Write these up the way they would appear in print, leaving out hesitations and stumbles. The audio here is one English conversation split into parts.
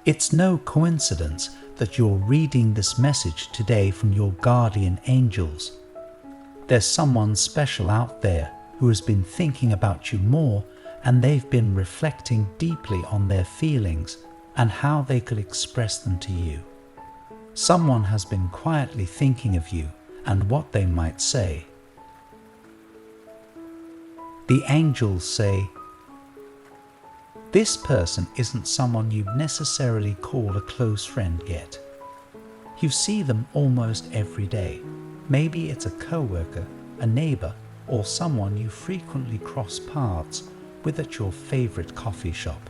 It's no coincidence that you're reading this message today from your guardian angels. There's someone special out there who has been thinking about you more, and they've been reflecting deeply on their feelings and how they could express them to you. Someone has been quietly thinking of you and what they might say. The angels say, this person isn't someone you'd necessarily call a close friend yet. You see them almost every day. Maybe it's a coworker, a neighbor, or someone you frequently cross paths with at your favorite coffee shop.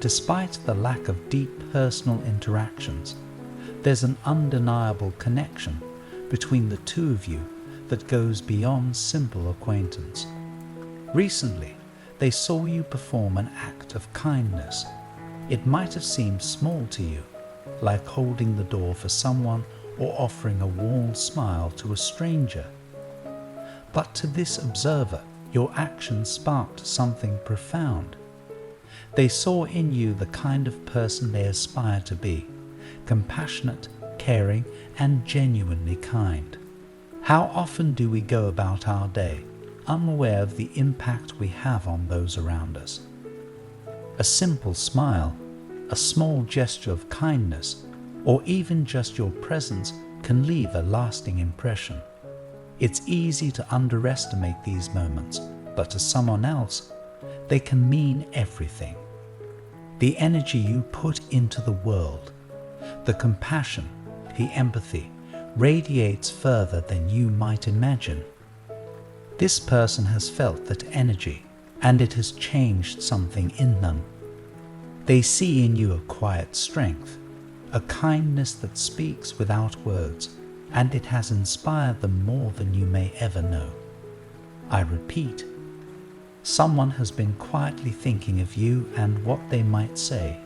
Despite the lack of deep personal interactions, there's an undeniable connection between the two of you that goes beyond simple acquaintance. Recently, they saw you perform an act of kindness. It might have seemed small to you, like holding the door for someone or offering a warm smile to a stranger. But to this observer, your action sparked something profound. They saw in you the kind of person they aspire to be, compassionate, caring, and genuinely kind. How often do we go about our day unaware of the impact we have on those around us? A simple smile, a small gesture of kindness, or even just your presence can leave a lasting impression. It's easy to underestimate these moments, but to someone else, they can mean everything. The energy you put into the world, the compassion, the empathy, radiates further than you might imagine. This person has felt that energy, and it has changed something in them. They see in you a quiet strength, a kindness that speaks without words, and it has inspired them more than you may ever know. I repeat, someone has been quietly thinking of you and what they might say.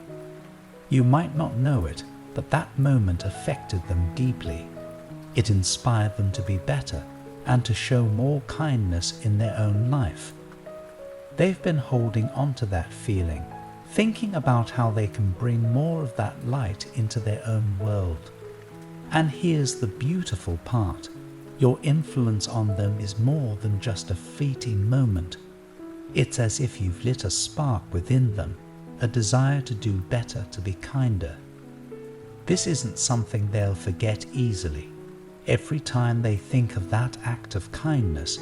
You might not know it, but that moment affected them deeply. It inspired them to be better and to show more kindness in their own life. They've been holding on to that feeling, thinking about how they can bring more of that light into their own world. And here's the beautiful part. Your influence on them is more than just a fleeting moment. It's as if you've lit a spark within them, a desire to do better, to be kinder. This isn't something they'll forget easily. Every time they think of that act of kindness,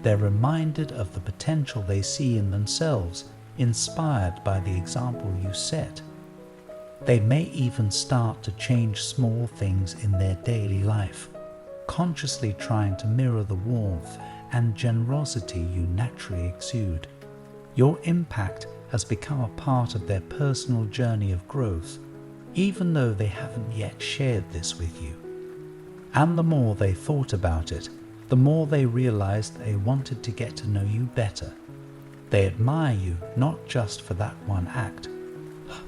they're reminded of the potential they see in themselves, inspired by the example you set. They may even start to change small things in their daily life, consciously trying to mirror the warmth and generosity you naturally exude. Your impact has become a part of their personal journey of growth, even though they haven't yet shared this with you. And the more they thought about it, the more they realized they wanted to get to know you better. They admire you not just for that one act,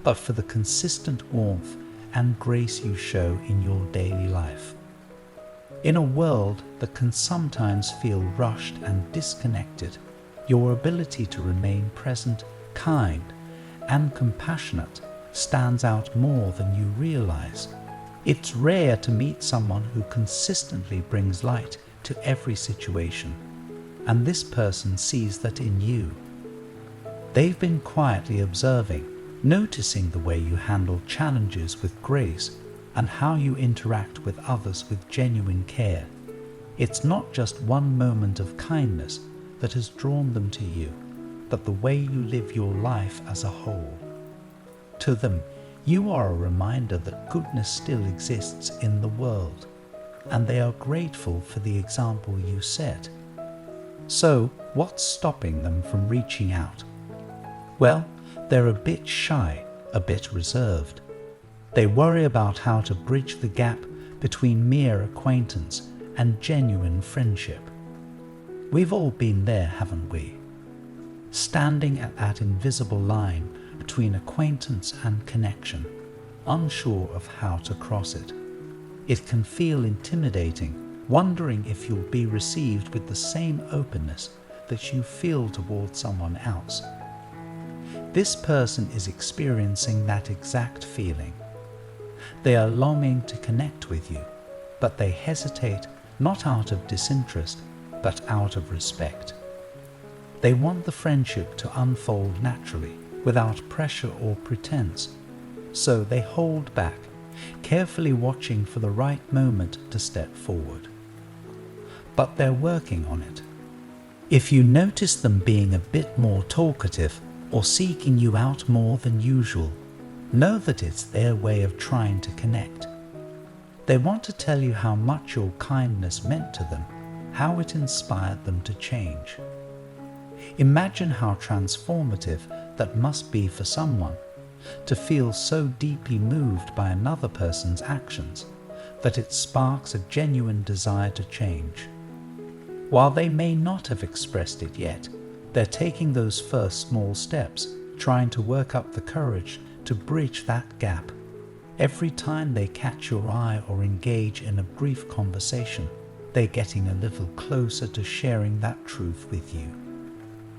but for the consistent warmth and grace you show in your daily life. In a world that can sometimes feel rushed and disconnected, your ability to remain present, kind, and compassionate stands out more than you realize. It's rare to meet someone who consistently brings light to every situation, and this person sees that in you. They've been quietly observing, noticing the way you handle challenges with grace and how you interact with others with genuine care. It's not just one moment of kindness that has drawn them to you, but the way you live your life as a whole. To them, you are a reminder that goodness still exists in the world, and they are grateful for the example you set. So, what's stopping them from reaching out? Well, they're a bit shy, a bit reserved. They worry about how to bridge the gap between mere acquaintance and genuine friendship. We've all been there, haven't we? Standing at that invisible line between acquaintance and connection, unsure of how to cross it. It can feel intimidating, wondering if you'll be received with the same openness that you feel towards someone else. This person is experiencing that exact feeling. They are longing to connect with you, but they hesitate not out of disinterest, but out of respect. They want the friendship to unfold naturally, without pressure or pretense, so they hold back, carefully watching for the right moment to step forward. But they're working on it. If you notice them being a bit more talkative or seeking you out more than usual, know that it's their way of trying to connect. They want to tell you how much your kindness meant to them, how it inspired them to change. Imagine how transformative that must be for someone, to feel so deeply moved by another person's actions that it sparks a genuine desire to change. While they may not have expressed it yet, they're taking those first small steps, trying to work up the courage to bridge that gap. Every time they catch your eye or engage in a brief conversation, they're getting a little closer to sharing that truth with you.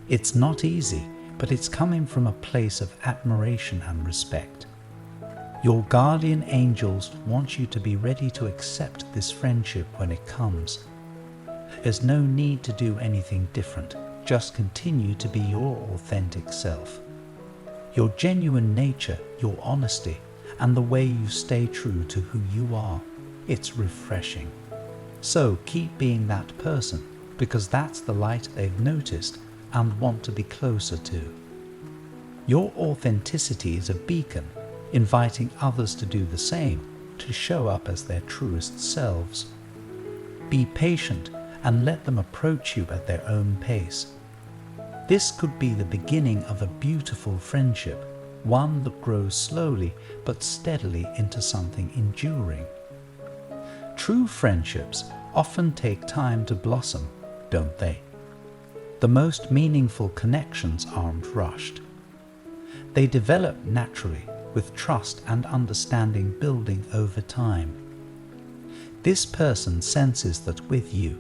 It's not easy, but it's coming from a place of admiration and respect. Your guardian angels want you to be ready to accept this friendship when it comes. There's no need to do anything different, just continue to be your authentic self. Your genuine nature, your honesty, and the way you stay true to who you are, it's refreshing. So keep being that person, because that's the light they've noticed and want to be closer to. Your authenticity is a beacon, inviting others to do the same, to show up as their truest selves. Be patient and let them approach you at their own pace. This could be the beginning of a beautiful friendship, one that grows slowly but steadily into something enduring. True friendships often take time to blossom, don't they? The most meaningful connections aren't rushed. They develop naturally, with trust and understanding building over time. This person senses that with you,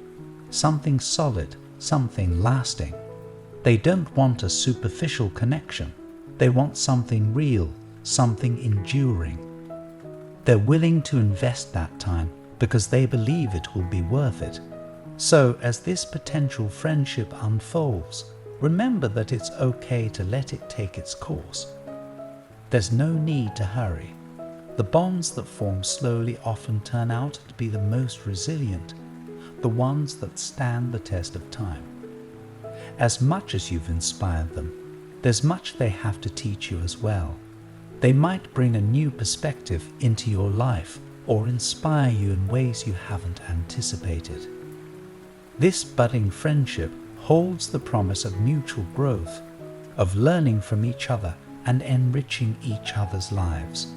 something solid, something lasting. They don't want a superficial connection. They want something real, something enduring. They're willing to invest that time because they believe it will be worth it. So, as this potential friendship unfolds, remember that it's okay to let it take its course. There's no need to hurry. The bonds that form slowly often turn out to be the most resilient, the ones that stand the test of time. As much as you've inspired them, there's much they have to teach you as well. They might bring a new perspective into your life or inspire you in ways you haven't anticipated. This budding friendship holds the promise of mutual growth, of learning from each other and enriching each other's lives.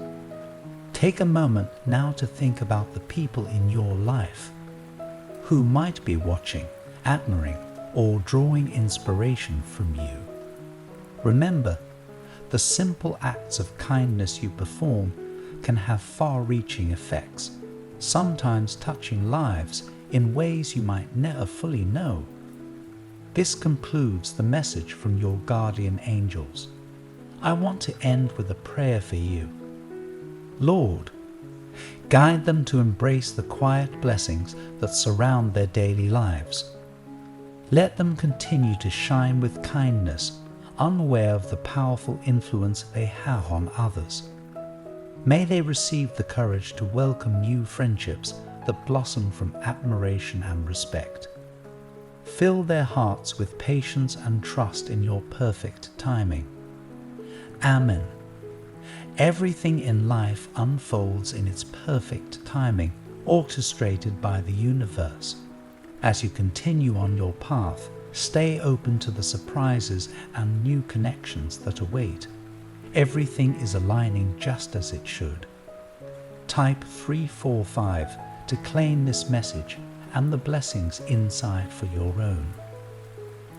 Take a moment now to think about the people in your life who might be watching, admiring, or drawing inspiration from you. Remember, the simple acts of kindness you perform can have far-reaching effects, sometimes touching lives in ways you might never fully know. This concludes the message from your guardian angels. I want to end with a prayer for you. Lord, guide them to embrace the quiet blessings that surround their daily lives. Let them continue to shine with kindness, unaware of the powerful influence they have on others. May they receive the courage to welcome new friendships that blossom from admiration and respect. Fill their hearts with patience and trust in your perfect timing. Amen. Everything in life unfolds in its perfect timing, orchestrated by the universe. As you continue on your path, stay open to the surprises and new connections that await. Everything is aligning just as it should. Type 345 to claim this message and the blessings inside for your own.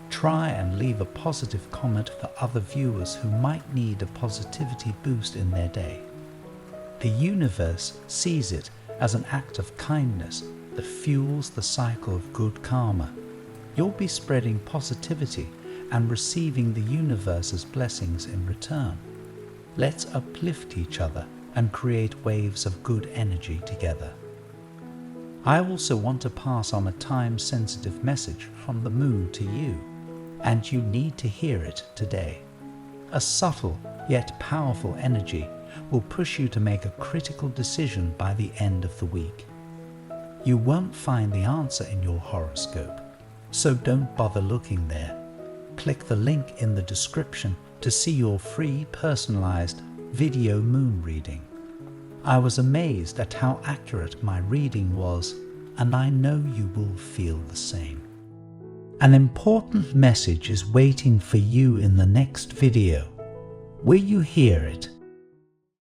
Try and leave a positive comment for other viewers who might need a positivity boost in their day. The universe sees it as an act of kindness that fuels the cycle of good karma. You'll be spreading positivity and receiving the universe's blessings in return. Let's uplift each other and create waves of good energy together. I also want to pass on a time-sensitive message from the moon to you, and you need to hear it today. A subtle yet powerful energy will push you to make a critical decision by the end of the week. You won't find the answer in your horoscope, so don't bother looking there. Click the link in the description to see your free personalized video moon reading. I was amazed at how accurate my reading was, and I know you will feel the same. An important message is waiting for you in the next video. Will you hear it?